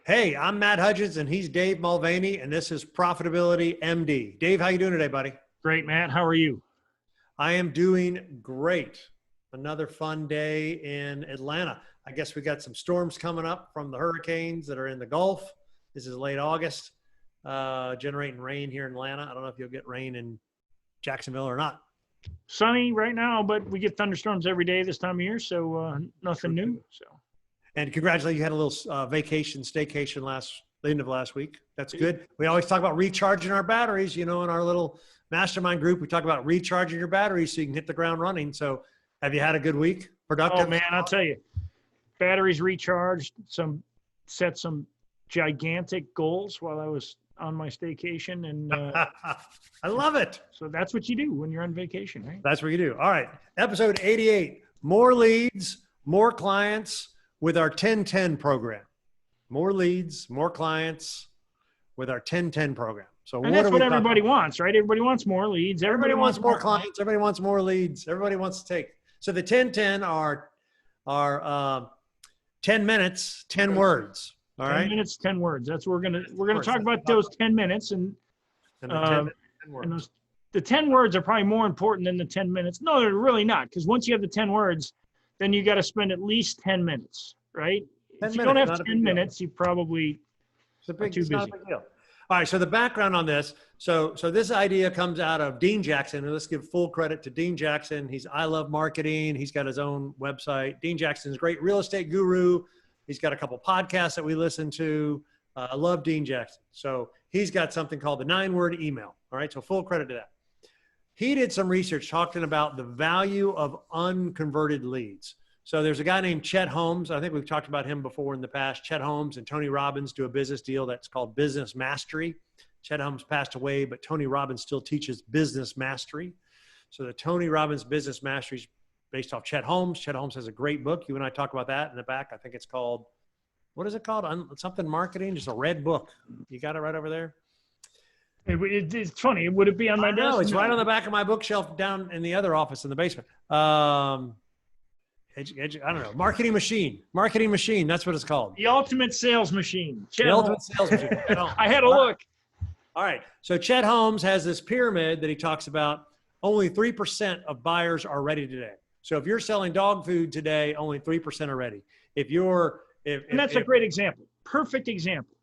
Hey, I'm Matt Hudgins and he's Dave Mulvaney and this is Profitability MD. Dave, how you doing today, buddy? Great, Matt. How are you? I am doing great. Another fun day in Atlanta. I guess we got some storms coming up from the hurricanes that are in the Gulf. This is late August, generating rain here in Atlanta. I don't know if you'll get rain in Jacksonville or not. Sunny right now, but we get thunderstorms every day this time of year, so nothing new. So, and congratulations, you had a little vacation, staycation the end of last week. That's good. We always talk about recharging our batteries, in our little mastermind group. We talk about recharging your batteries so you can hit the ground running. So have you had a good week? Productive? Oh man, I'll tell you, batteries recharged, set some gigantic goals while I was on my staycation. And I love it. So that's what you do when you're on vacation, right? That's what you do. All right. Episode 88, more leads, more clients with our 10-10 program. More leads, more clients with our 10-10 program. So and that's what everybody wants, right? Everybody wants more leads. Everybody wants more clients. Everybody wants more leads. Everybody wants to take. So the 10-10 are 10 minutes, 10 words. All right. 10 minutes, 10 words. That's what we're gonna talk about those 10 minutes and the 10 words are probably more important than the 10 minutes. No, they're really not, because once you have the 10 words, then you got to spend at least 10 minutes, right? If you don't have 10 minutes, you probably are too busy. Not a big deal. All right, so the background on this. So this idea comes out of Dean Jackson, and let's give full credit to Dean Jackson. He's I Love Marketing. He's got his own website. Dean Jackson's a great real estate guru. He's got a couple podcasts that we listen to. I love Dean Jackson. So he's got something called the 9-word email. All right, so full credit to that. He did some research talking about the value of unconverted leads. So there's a guy named Chet Holmes. I think we've talked about him before in the past. Chet Holmes and Tony Robbins do a business deal that's called Business Mastery. Chet Holmes passed away, but Tony Robbins still teaches Business Mastery. So the Tony Robbins Business Mastery is based off Chet Holmes. Chet Holmes has a great book. You and I talk about that in the back. I think it's called, what is it called? Something marketing, just a red book. You got it right over there? It's funny. Would it be on my desk? No, it's right on the back of my bookshelf down in the other office in the basement. I don't know. Marketing machine. That's what it's called. The ultimate sales machine. The ultimate sales machine. I had a look. All right. So Chet Holmes has this pyramid that he talks about. Only 3% of buyers are ready today. So if you're selling dog food today, only 3% are ready. And that's a great example. Perfect example.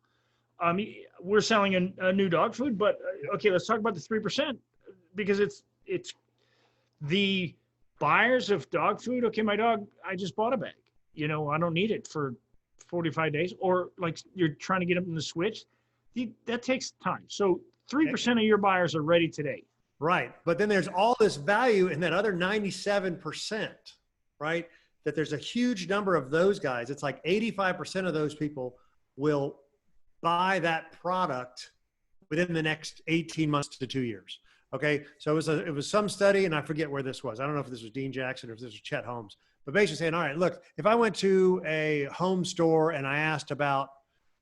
We're selling a new dog food, but okay, let's talk about the 3%, because it's the buyers of dog food. Okay, my dog, I just bought a bag. I don't need it for 45 days, or like you're trying to get them in the switch. That takes time. So 3% of your buyers are ready today. Right. But then there's all this value in that other 97%, right? That there's a huge number of those guys. It's like 85% of those people will buy that product within the next 18 months to 2 years. Okay. So it was some study, and I forget where this was. I don't know if this was Dean Jackson or if this was Chet Holmes, but basically saying, all right, look, if I went to a home store and I asked about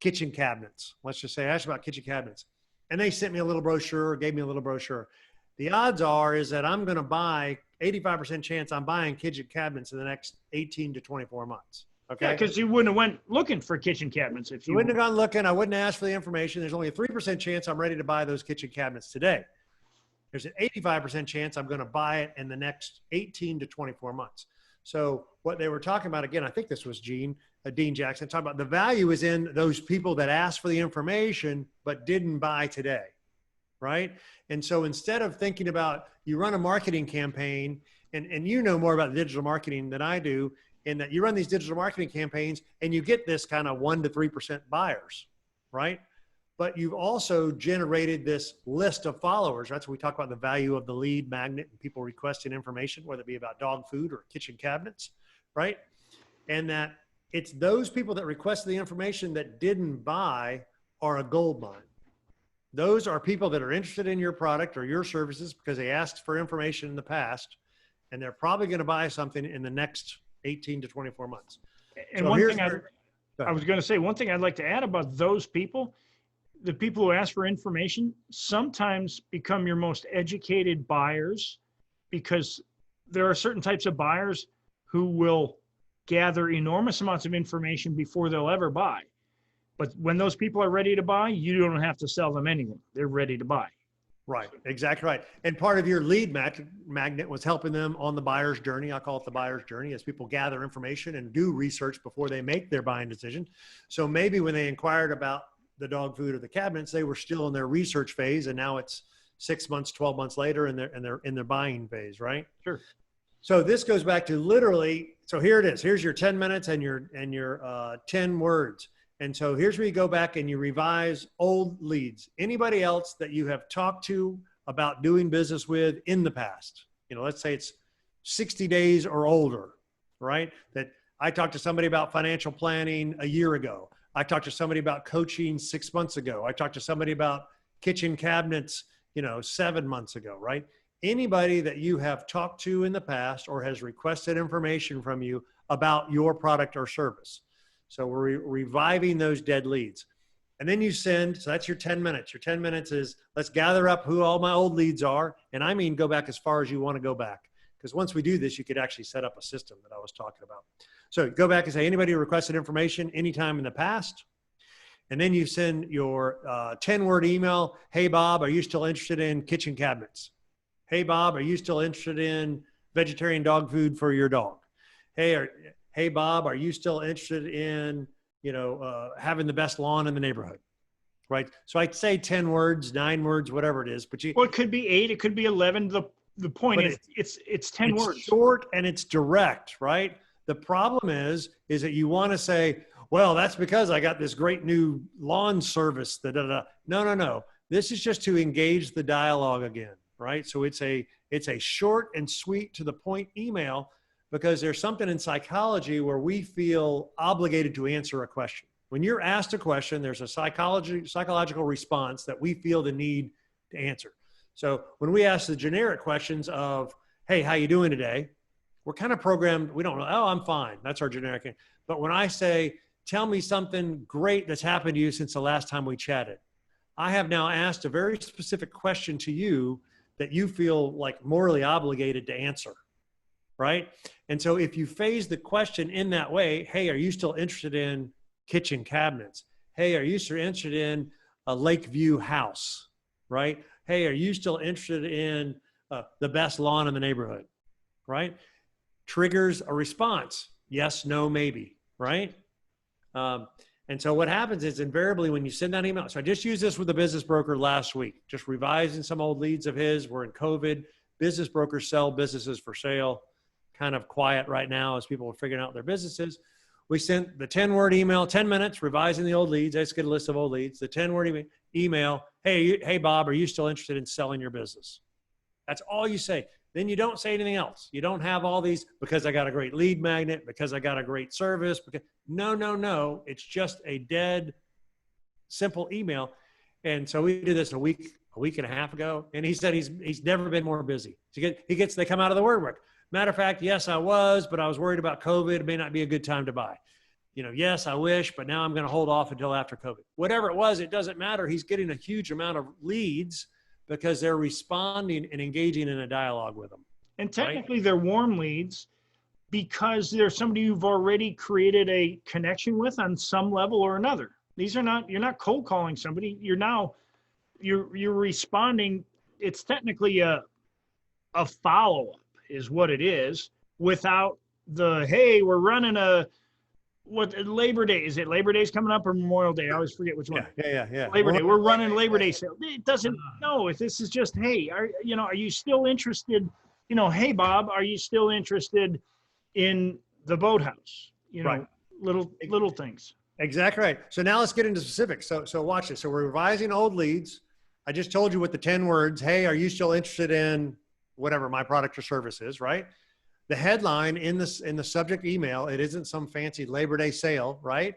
kitchen cabinets, let's just say I asked about kitchen cabinets, and they sent me a little brochure or gave me a little brochure, the odds is that I'm going to buy 85% chance I'm buying kitchen cabinets in the next 18 to 24 months. Okay. Yeah, because you wouldn't have went looking for kitchen cabinets if you wouldn't have gone looking. I wouldn't ask for the information. There's only a 3% chance I'm ready to buy those kitchen cabinets today. There's an 85% chance I'm going to buy it in the next 18 to 24 months. So what they were talking about, again, I think this was Dean Jackson, talking about the value is in those people that asked for the information but didn't buy today. Right. And so instead of thinking about, you run a marketing campaign, and you know more about digital marketing than I do, in that you run these digital marketing campaigns and you get this kind of 1 to 3% buyers, right? But you've also generated this list of followers. That's what we talk about, the value of the lead magnet and people requesting information, whether it be about dog food or kitchen cabinets, right? And that it's those people that requested the information that didn't buy are a gold mine. Those are people that are interested in your product or your services because they asked for information in the past, and they're probably going to buy something in the next 18 to 24 months. And so one thing I was going to say, one thing I'd like to add about those people, the people who ask for information sometimes become your most educated buyers, because there are certain types of buyers who will gather enormous amounts of information before they'll ever buy. But when those people are ready to buy, you don't have to sell them anything. They're ready to buy. Right, exactly right. And part of your lead magnet was helping them on the buyer's journey. I call it the buyer's journey, as people gather information and do research before they make their buying decision. So maybe when they inquired about the dog food or the cabinets, they were still in their research phase, and now it's 6 months, 12 months later, and they're in their buying phase, right? Sure. So this goes back to literally. So here it is. Here's your 10 minutes and your 10 words. And so here's where you go back and you revise old leads. Anybody else that you have talked to about doing business with in the past, let's say it's 60 days or older, right? That I talked to somebody about financial planning a year ago. I talked to somebody about coaching 6 months ago. I talked to somebody about kitchen cabinets, 7 months ago, right? Anybody that you have talked to in the past or has requested information from you about your product or service. So we're reviving those dead leads. And then you send, so that's your 10 minutes. Your 10 minutes is, let's gather up who all my old leads are. And I mean, go back as far as you want to go back. Because once we do this, you could actually set up a system that I was talking about. So go back and say, anybody who requested information anytime in the past. And then you send your 10-word email. Hey, Bob, are you still interested in kitchen cabinets? Hey, Bob, are you still interested in vegetarian dog food for your dog? Hey, Bob, are you still interested in, having the best lawn in the neighborhood? Right. So I'd say 10 words, 9 words, whatever it is, but well, it could be 8, it could be 11. The point is it's 10 words. Short and it's direct, right? The problem is that you want to say, well, that's because I got this great new lawn service. No. This is just to engage the dialogue again, right? So it's a short and sweet to the point email, because there's something in psychology where we feel obligated to answer a question. When you're asked a question, there's a psychological response that we feel the need to answer. So when we ask the generic questions of, hey, how you doing today? We're kind of programmed. We don't know. Oh, I'm fine. That's our generic. But when I say, tell me something great that's happened to you since the last time we chatted, I have now asked a very specific question to you that you feel like morally obligated to answer. Right? And so if you phase the question in that way, hey, are you still interested in kitchen cabinets? Hey, are you still interested in a Lakeview house? Right? Hey, are you still interested in the best lawn in the neighborhood? Right? Triggers a response. Yes, no, maybe. Right? And so what happens is invariably when you send that email, so I just used this with a business broker last week, just revising some old leads of his. We're in COVID. Business brokers sell businesses for sale. Kind of quiet right now as people are figuring out their businesses. We sent the 10-word email, 10 minutes, revising the old leads. I just get a list of old leads. The 10-word email, hey, Bob, are you still interested in selling your business? That's all you say. Then you don't say anything else. You don't have all these, because I got a great lead magnet, because I got a great service. No. It's just a dead, simple email. And so we did this a week and a half ago. And he said he's never been more busy. They come out of the word work. Matter of fact, yes, I was, but I was worried about COVID. It may not be a good time to buy. Yes, I wish, but now I'm going to hold off until after COVID. Whatever it was, it doesn't matter. He's getting a huge amount of leads because they're responding and engaging in a dialogue with them. And technically they're warm leads because they're somebody you've already created a connection with on some level or another. You're not cold calling somebody. You're responding. It's technically a follow-up is what it is, without the, hey, we're running Labor Day. Is it Labor Day's coming up or Memorial Day? I always forget which one. Yeah. Labor Day. We're running Labor Day sale. It doesn't, no, if this is just, hey, are you still interested? Hey, Bob, are you still interested in the boathouse? Right. Little things. Exactly right. So now let's get into specifics. So watch this. So we're revising old leads. I just told you with the 10 words, hey, are you still interested in whatever my product or service is, right? The headline in the subject email, it isn't some fancy Labor Day sale, right?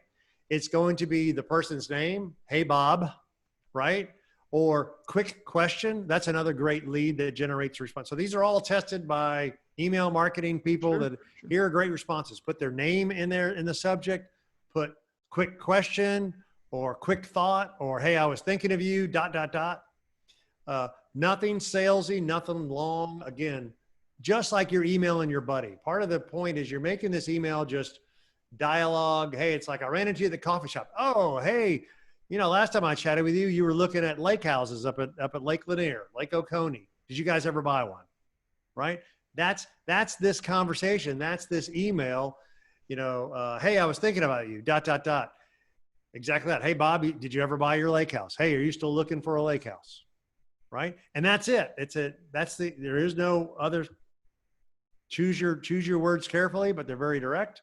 It's going to be the person's name, hey, Bob, right? Or quick question. That's another great lead that generates a response. So these are all tested by email marketing people that here are great responses. Put their name in there in the subject, put quick question or quick thought or, hey, I was thinking of you, ... Nothing salesy, nothing long. Again, just like you're emailing your buddy. Part of the point is you're making this email just dialogue. Hey, it's like I ran into you at the coffee shop. Oh, hey, last time I chatted with you, you were looking at lake houses up at Lake Lanier, Lake Oconee. Did you guys ever buy one? Right? That's this conversation. That's this email. Hey, I was thinking about you. ... Exactly that. Hey, Bob, did you ever buy your lake house? Hey, are you still looking for a lake house? Right? And that's it. There is no other. Choose your words carefully, but they're very direct.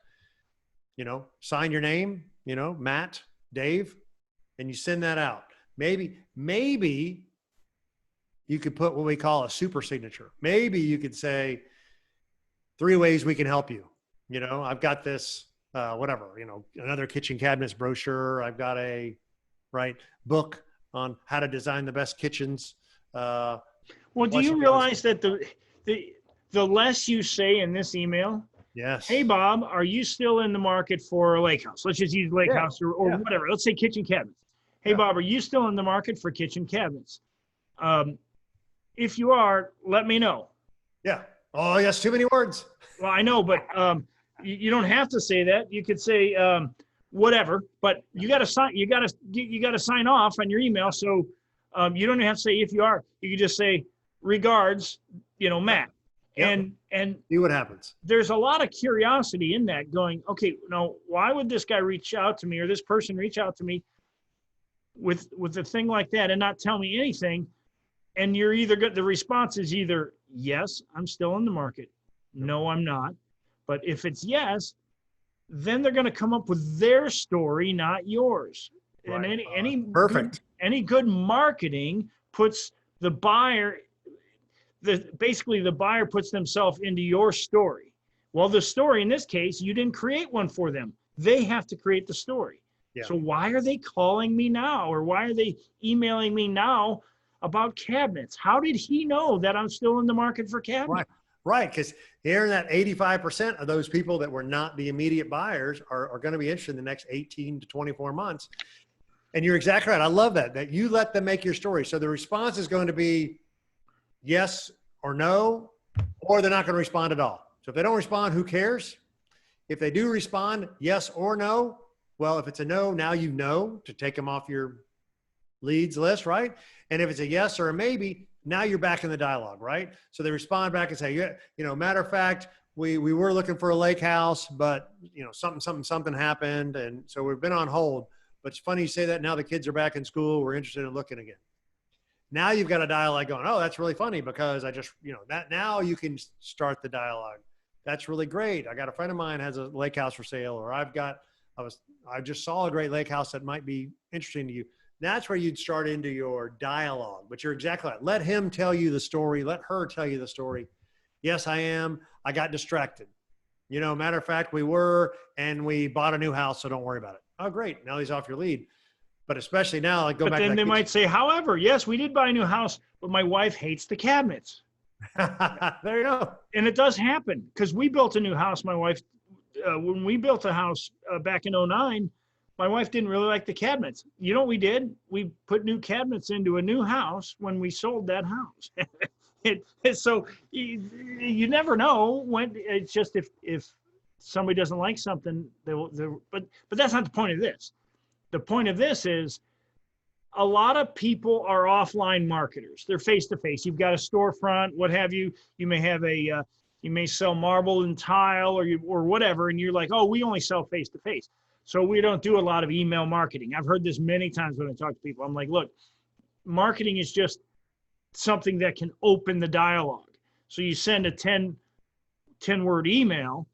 Sign your name, Matt, Dave, and you send that out. Maybe you could put what we call a super signature. Maybe you could say 3 ways we can help you. I've got this, whatever, another kitchen cabinets brochure. I've got a book on how to design the best kitchens. Well, do you realize that the less you say in this email, yes. Hey, Bob, are you still in the market for a lake house? Let's just use lake house or whatever. Let's say kitchen cabinets. Hey, Bob, are you still in the market for kitchen cabinets? If you are, let me know. Yeah. Oh, yes. Too many words. Well, I know, but you don't have to say that. You could say whatever, but you got to sign. You got to sign off on your email. So you don't have to say if you are. You can just say regards, Matt. Yep. And see what happens. There's a lot of curiosity in that going, okay, now why would this guy reach out to me or this person reach out to me with a thing like that and not tell me anything? And you're the response is either, yes, I'm still in the market. No, I'm not. But if it's yes, then they're going to come up with their story, not yours. Right. And any good marketing puts the buyer, basically the buyer puts themselves into your story. Well, the story in this case, you didn't create one for them. They have to create the story. Yeah. So why are they calling me now? Or why are they emailing me now about cabinets? How did he know that I'm still in the market for cabinets? Right. Because hearing that 85% of those people that were not the immediate buyers are going to be interested in the next 18 to 24 months. And you're exactly right. I love that you let them make your story. So the response is going to be yes or no, or they're not going to respond at all. So if they don't respond, who cares? If they do respond, yes or no, well, if it's a no, now you know to take them off your leads list, right? And if it's a yes or a maybe, now you're back in the dialogue, right? So they respond back and say, yeah, matter of fact, we were looking for a lake house, but something happened. And so we've been on hold, but it's funny you say that. Now the kids are back in school. We're interested in looking again. Now you've got a dialogue going, oh, that's really funny because I just, that now you can start the dialogue. That's really great. I got a friend of mine has a lake house for sale, or I just saw a great lake house that might be interesting to you. That's where you'd start into your dialogue, but you're exactly right. Let him tell you the story. Let her tell you the story. Yes, I am. I got distracted. Matter of fact, we bought a new house, so don't worry about it. Oh, great. Now he's off your lead. But especially now, like but then they might say, however, yes, we did buy a new house, but my wife hates the cabinets. There you go. And it does happen because we built a new house. My wife, when we built a house back in 2009, my wife didn't really like the cabinets. You know what we did? We put new cabinets into a new house when we sold that house. So you never know when. It's just if somebody doesn't like something, but that's not the point of this. The point of this is a lot of people are offline marketers. They're face-to-face. You've got a storefront, what have you. You may have you may sell marble and tile or whatever, and you're like, oh, we only sell face-to-face. So we don't do a lot of email marketing. I've heard this many times when I talk to people. I'm like, look, marketing is just something that can open the dialogue. So you send a 10-word email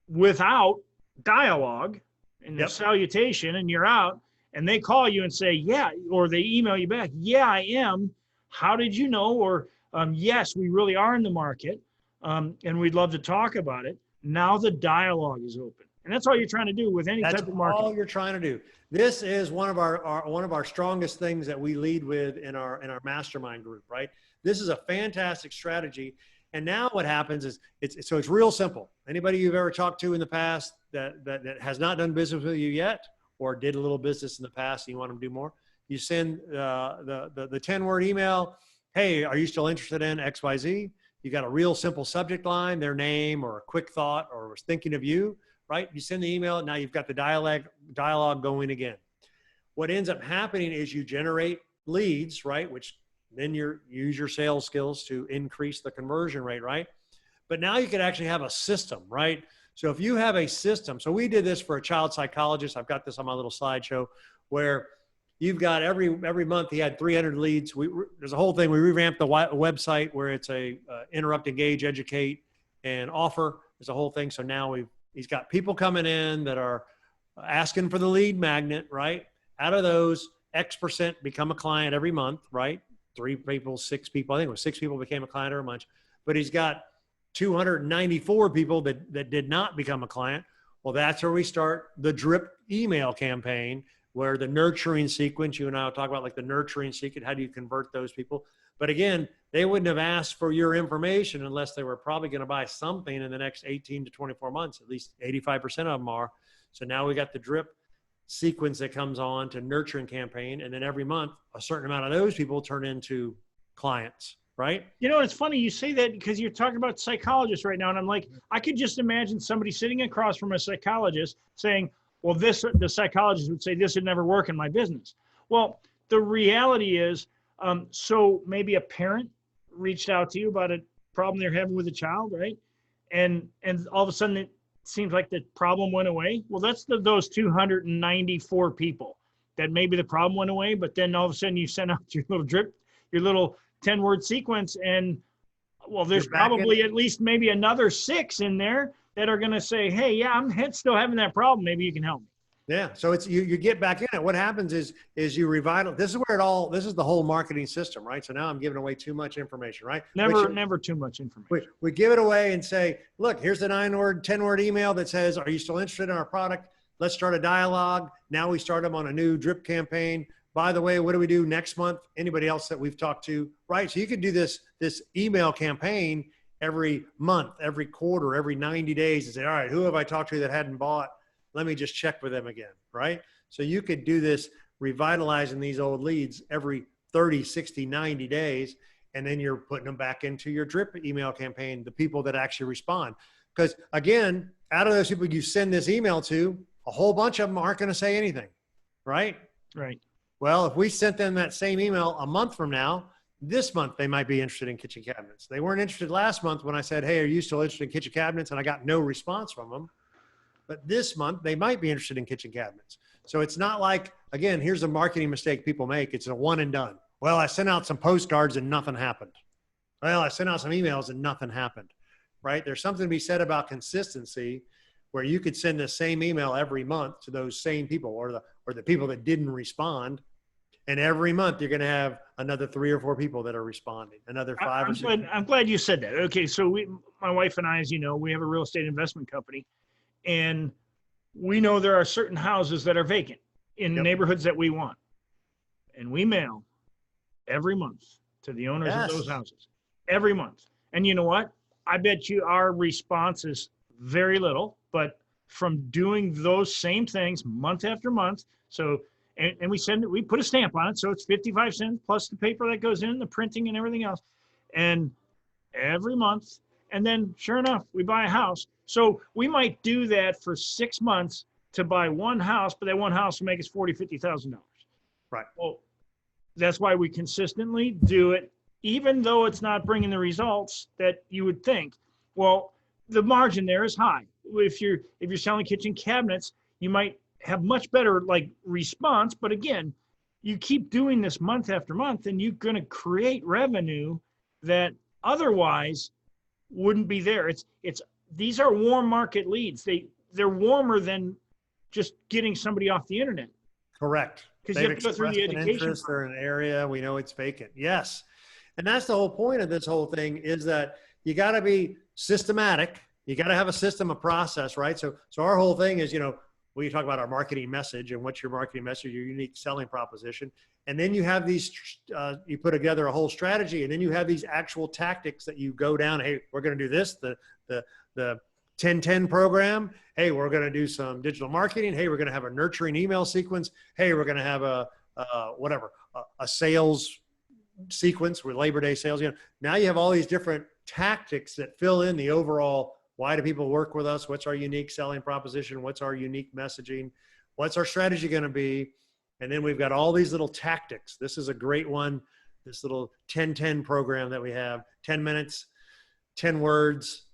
without dialogue and the salutation, and you're out, and they call you and say, yeah, or they email you back, yeah, I am. How did you know? Or yes, we really are in the market, and we'd love to talk about it. Now the dialogue is open. And that's all you're trying to do with any type of marketing. That's all you're trying to do. This is one of our strongest things that we lead with in our mastermind group, right? This is a fantastic strategy. And now what happens is it's real simple. Anybody you've ever talked to in the past that has not done business with you yet, or did a little business in the past and you want them to do more, you send the 10-word email. Hey, are you still interested in XYZ? You got a real simple subject line, their name or a quick thought or was thinking of you. right? You send the email, now you've got the dialogue going again. What ends up happening is you generate leads, right? Which then you use your sales skills to increase the conversion rate, right? But now you could actually have a system, right? So if you have a system, so we did this for a child psychologist. I've got this on my little slideshow where you've got every month he had 300 leads. There's a whole thing. We revamped the website where it's a interrupt, engage, educate, and offer. There's a whole thing. So now he's got people coming in that are asking for the lead magnet, right? Out of those, X% become a client every month, right? 3 people, 6 people. I think it was 6 people became a client every month. But he's got 294 people that did not become a client. Well, that's where we start the drip email campaign, where the nurturing sequence, you and I will talk about like the nurturing secret. How do you convert those people? But again, they wouldn't have asked for your information unless they were probably going to buy something in the next 18 to 24 months. At least 85% of them are. So now we got the drip sequence that comes on to nurturing campaign. And then every month, a certain amount of those people turn into clients, right? You know, it's funny you say that because you're talking about psychologists right now. And I'm like, I could just imagine somebody sitting across from a psychologist saying, well, the psychologist would say, this would never work in my business. Well, the reality is, so maybe a parent reached out to you about a problem they're having with a child, right? And all of a sudden it seems like the problem went away. Well, that's those 294 people that maybe the problem went away, but then all of a sudden you send out your little drip, your little 10-word sequence, and well, there's probably at least maybe another 6 in there that are going to say, hey, yeah, I'm still having that problem. Maybe you can help me. Yeah. So it's, you get back in it. What happens is you revitalize. This is where this is the whole marketing system, right? So now I'm giving away too much information, right? Never too much information. We give it away and say, look, here's the 9-word, 10-word email that says, are you still interested in our product? Let's start a dialogue. Now we start them on a new drip campaign. By the way, what do we do next month? Anybody else that we've talked to, right? So you could do this email campaign every month, every quarter, every 90 days and say, all right, who have I talked to that hadn't bought? Let me just check with them again, right? So you could do this revitalizing these old leads every 30, 60, 90 days, and then you're putting them back into your drip email campaign, the people that actually respond. Because again, out of those people you send this email to, a whole bunch of them aren't going to say anything, right? Right. Well, if we sent them that same email a month from now, this month they might be interested in kitchen cabinets. They weren't interested last month when I said, hey, are you still interested in kitchen cabinets? And I got no response from them. But this month they might be interested in kitchen cabinets. So it's not like, again, here's a marketing mistake people make. It's a one and done. Well, I sent out some postcards and nothing happened. Well, I sent out some emails and nothing happened, right? There's something to be said about consistency where you could send the same email every month to those same people or the people that didn't respond. And every month you're going to have another 3 or 4 people that are responding, another 5 or 6. I'm glad you said that. Okay. So my wife and I, as you know, we have a real estate investment company, and we know there are certain houses that are vacant in neighborhoods that we want. And we mail every month to the owners of those houses every month. And you know what? I bet you our response is very little, but from doing those same things month after month. So, and we send it, we put a stamp on it. So it's 55 cents plus the paper that goes in, the printing and everything else. And every month, and then sure enough, we buy a house. So we might do that for 6 months to buy one house, but that one house will make us $40,000, $50,000. Right. Well, that's why we consistently do it, even though it's not bringing the results that you would think. Well, the margin there is high. If you're selling kitchen cabinets, you might have much better response. But again, you keep doing this month after month, and you're going to create revenue that otherwise wouldn't be there. These are warm market leads. They're warmer than just getting somebody off the internet. Correct. Because you have to go through the education. They're in an area we know it's vacant. Yes. And that's the whole point of this whole thing, is that you got to be systematic. You got to have a system, a process, right? So our whole thing is, we talk about our marketing message and what's your marketing message, your unique selling proposition. And then you have these, you put together a whole strategy, and then you have these actual tactics that you go down. Hey, we're going to do this, the 10-10 program. Hey, we're going to do some digital marketing. Hey, we're going to have a nurturing email sequence. Hey, we're going to have a sales sequence with Labor Day sales. Now you have all these different tactics that fill in the overall Why do people work with us? What's our unique selling proposition? What's our unique messaging? What's our strategy going to be? And then we've got all these little tactics. This is a great one. This little 10-10 program that we have, 10 minutes, 10 words,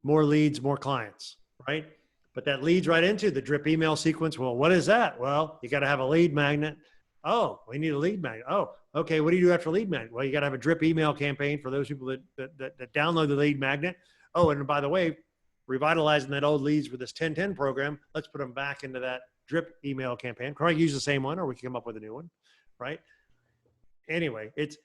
more leads, more clients, right? But that leads right into the drip email sequence. Well, what is that? Well, you got to have a lead magnet. Oh, we need a lead magnet. Oh, okay. What do you do after lead magnet? Well, you got to have a drip email campaign for those people that download the lead magnet. Oh, and by the way, revitalizing that old leads with this 10-10 program, let's put them back into that drip email campaign. Can I use the same one, or we can come up with a new one, right? Anyway, it's,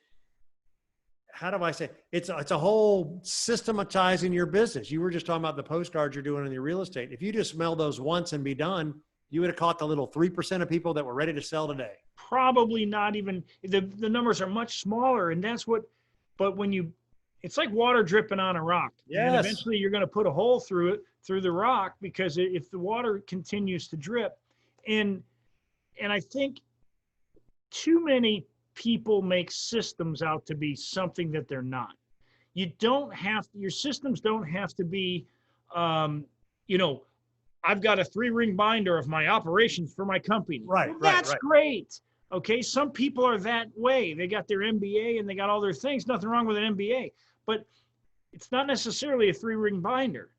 how do I say, it's a whole systematizing your business. You were just talking about the postcards you're doing in your real estate. If you just mail those once and be done, you would have caught the little 3% of people that were ready to sell today. Probably not even, the numbers are much smaller, and that's what, but when you, it's like water dripping on a rock. Yes. And eventually you're going to put a hole through it, through the rock, because if the water continues to drip, and I think too many people make systems out to be something that they're not. You don't have, your systems don't have to be, you know, I've got a 3-ring binder of my operations for my company. Right, well, right, that's right. great. Okay, some people are that way. They got their MBA and they got all their things. Nothing wrong with an MBA, but it's not necessarily a 3-ring binder.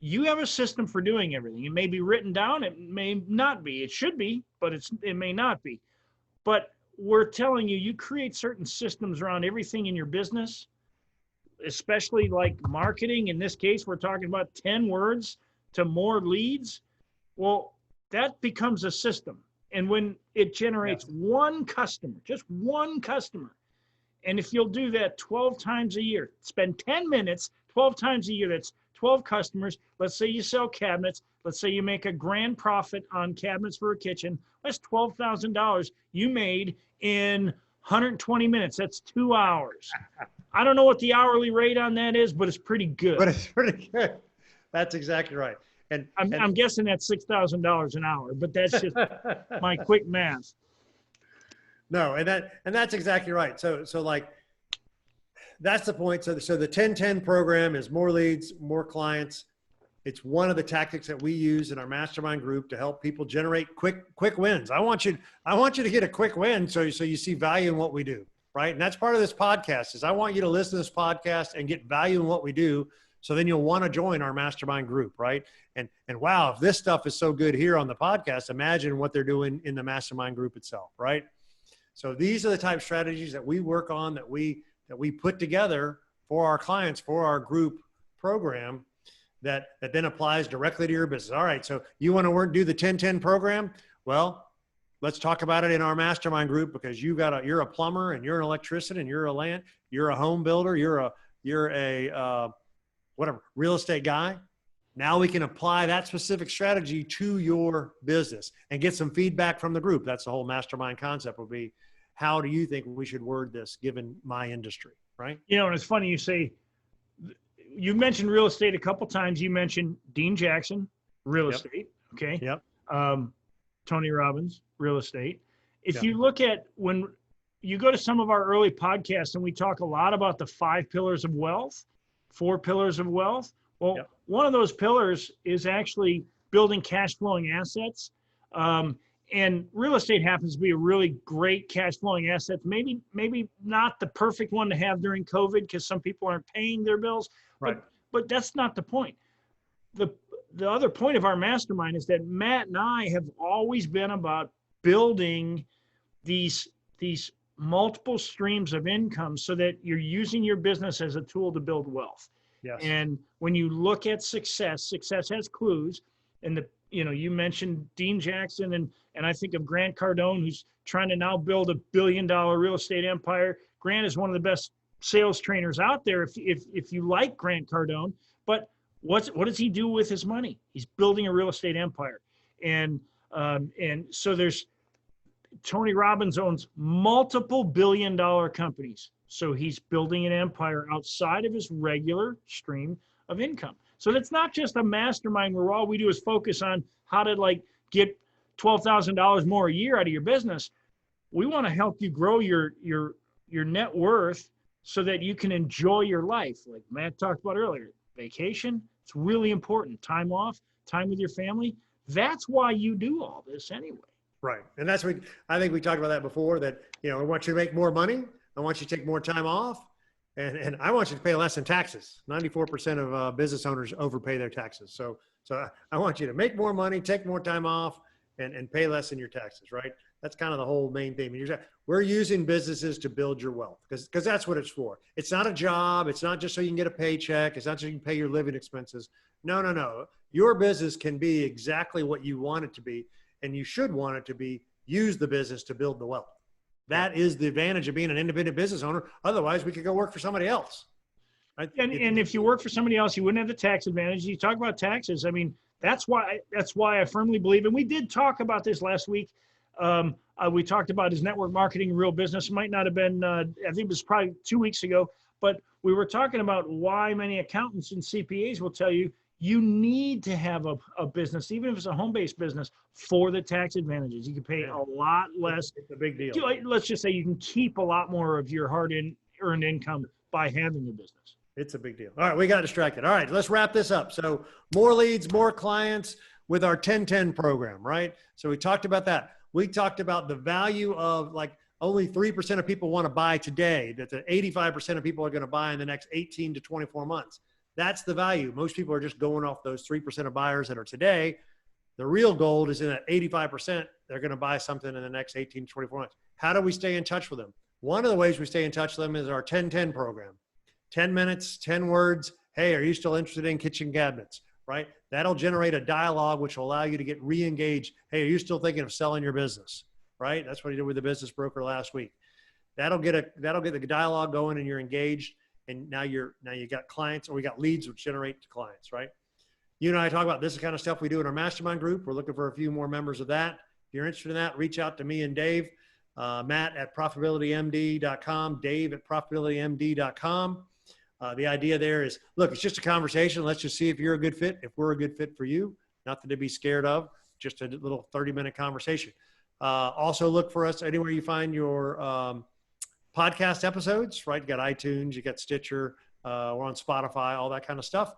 You have a system for doing everything. It may be written down. It may not be. It should be, but it may not be. But we're telling you, you create certain systems around everything in your business, especially like marketing. In this case, we're talking about 10 words to more leads. Well, that becomes a system. And when it generates one customer, just one customer, and if you'll do that 12 times a year, spend 10 minutes, 12 times a year, that's 12 customers. Let's say you sell cabinets. Let's say you make a grand profit on cabinets for a kitchen. That's $12,000 you made in 120 minutes. That's 2 hours. I don't know what the hourly rate on that is, but it's pretty good. But it's pretty good. That's exactly right. And I'm guessing that's $6,000 an hour, but that's just my quick math. No, and that's exactly right. So like, that's the point. So the 10-10 program is more leads, more clients. It's one of the tactics that we use in our mastermind group to help people generate quick wins. I want you to get a quick win so you see value in what we do, right? And that's part of this podcast is I want you to listen to this podcast and get value in what we do. So then you'll want to join our mastermind group, right? And wow, if this stuff is so good here on the podcast, imagine what they're doing in the mastermind group itself, right? So these are the type of strategies that we work on, that we put together for our clients, for our group program that then applies directly to your business. All right, so you want to do the 10-10 program? Well, let's talk about it in our mastermind group, because you're a plumber and you're an electrician and you're a home builder, you're a whatever, real estate guy. Now we can apply that specific strategy to your business and get some feedback from the group. That's the whole mastermind concept, would be, how do you think we should word this given my industry, right? You know, and it's funny you say, you mentioned real estate a couple times. You mentioned Dean Jackson, real estate, okay? Yep. Tony Robbins, real estate. If you look at, when you go to some of our early podcasts and we talk a lot about the 5 pillars of wealth, 4 pillars of wealth. Well, one of those pillars is actually building cash flowing assets. And real estate happens to be a really great cash flowing asset. Maybe not the perfect one to have during COVID because some people aren't paying their bills, but that's not the point. The other point of our mastermind is that Matt and I have always been about building these multiple streams of income so that you're using your business as a tool to build wealth. Yes. And when you look at success has clues. And you mentioned Dean Jackson, and I think of Grant Cardone, who's trying to now build $1 billion real estate empire. Grant is one of the best sales trainers out there if you like Grant Cardone. But what does he do with his money? He's building a real estate empire. And so there's Tony Robbins owns multiple billion-dollar companies. So he's building an empire outside of his regular stream of income. So that's not just a mastermind where all we do is focus on how to get $12,000 more a year out of your business. We want to help you grow your net worth so that you can enjoy your life. Like Matt talked about earlier, vacation, It's really important. Time off, time with your family. That's why you do all this anyway. Right. And that's what I think we talked about that before, that, I want you to make more money. I want you to take more time off. And I want you to pay less in taxes. 94% of business owners overpay their taxes. So I want you to make more money, take more time off, and pay less in your taxes, right? That's kind of the whole main thing. We're using businesses to build your wealth because that's what it's for. It's not a job. It's not just so you can get a paycheck. It's not so you can pay your living expenses. No. Your business can be exactly what you want it to be, and you should want it to be. Use the business to build the wealth. That is the advantage of being an independent business owner. Otherwise, we could go work for somebody else. Right? And if you work for somebody else, you wouldn't have the tax advantage. You talk about taxes. I mean, that's why I firmly believe, and we did talk about this last week. We talked about his network marketing real business. It might not have been, I think it was probably 2 weeks ago, but we were talking about why many accountants and CPAs will tell you, you need to have a business, even if it's a home-based business, for the tax advantages. You can pay a lot less. It's a big deal. Let's just say you can keep a lot more of your hard-earned income by having a business. It's a big deal. All right, we got distracted. All right, let's wrap this up. So more leads, more clients with our 10-10 program, right? So we talked about that. We talked about the value of only 3% of people want to buy today, that the 85% of people are going to buy in the next 18 to 24 months. That's the value. Most people are just going off those 3% of buyers that are today. The real gold is in that 85%. They're going to buy something in the next 18 to 24 months. How do we stay in touch with them? One of the ways we stay in touch with them is our 10-10 program. 10 minutes, 10 words. Hey, are you still interested in kitchen cabinets? Right? That'll generate a dialogue, which will allow you to get re-engaged. Hey, are you still thinking of selling your business? Right? That's what he did with the business broker last week. That'll get the dialogue going, and you're engaged. And now you got clients, or we got leads which generate clients, right? You and I talk about this kind of stuff we do in our mastermind group. We're looking for a few more members of that. If you're interested in that, reach out to me and Dave, Matt at profitabilitymd.com, Dave at profitabilitymd.com. The idea there is, look, it's just a conversation. Let's just see if you're a good fit, if we're a good fit for you. Nothing to be scared of, just a little 30-minute conversation. Also look for us anywhere you find your podcast episodes, right? You got iTunes, you got Stitcher, we're on Spotify, all that kind of stuff.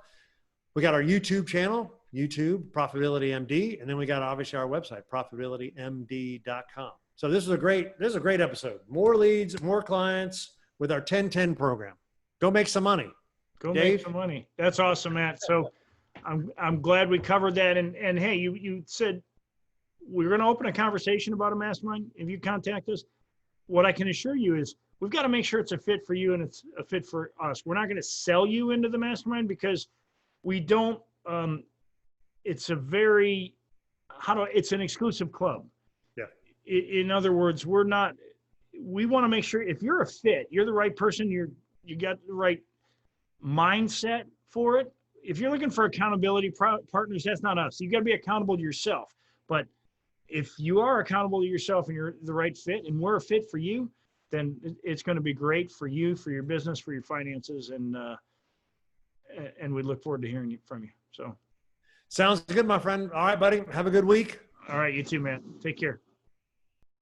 We got our YouTube channel, YouTube, Profitability MD, and then we got obviously our website, profitabilitymd.com. So this is a great episode. More leads, more clients with our 10-10 program. Go make some money. Go Dave? make some money. That's awesome, Matt. So I'm glad we covered that. And hey, you said we're going to open a conversation about a mastermind. If you contact us, what I can assure you is we've got to make sure it's a fit for you and it's a fit for us. We're not going to sell you into the mastermind because we don't, it's an exclusive club. Yeah. In other words, we want to make sure if you're a fit, you're the right person, you got the right mindset for it. If you're looking for accountability partners, that's not us. You got to be accountable to yourself. But if you are accountable to yourself and you're the right fit and we're a fit for you, then it's going to be great for you, for your business, for your finances. And we look forward to hearing from you. So sounds good, my friend. All right, buddy. Have a good week. All right. You too, man. Take care.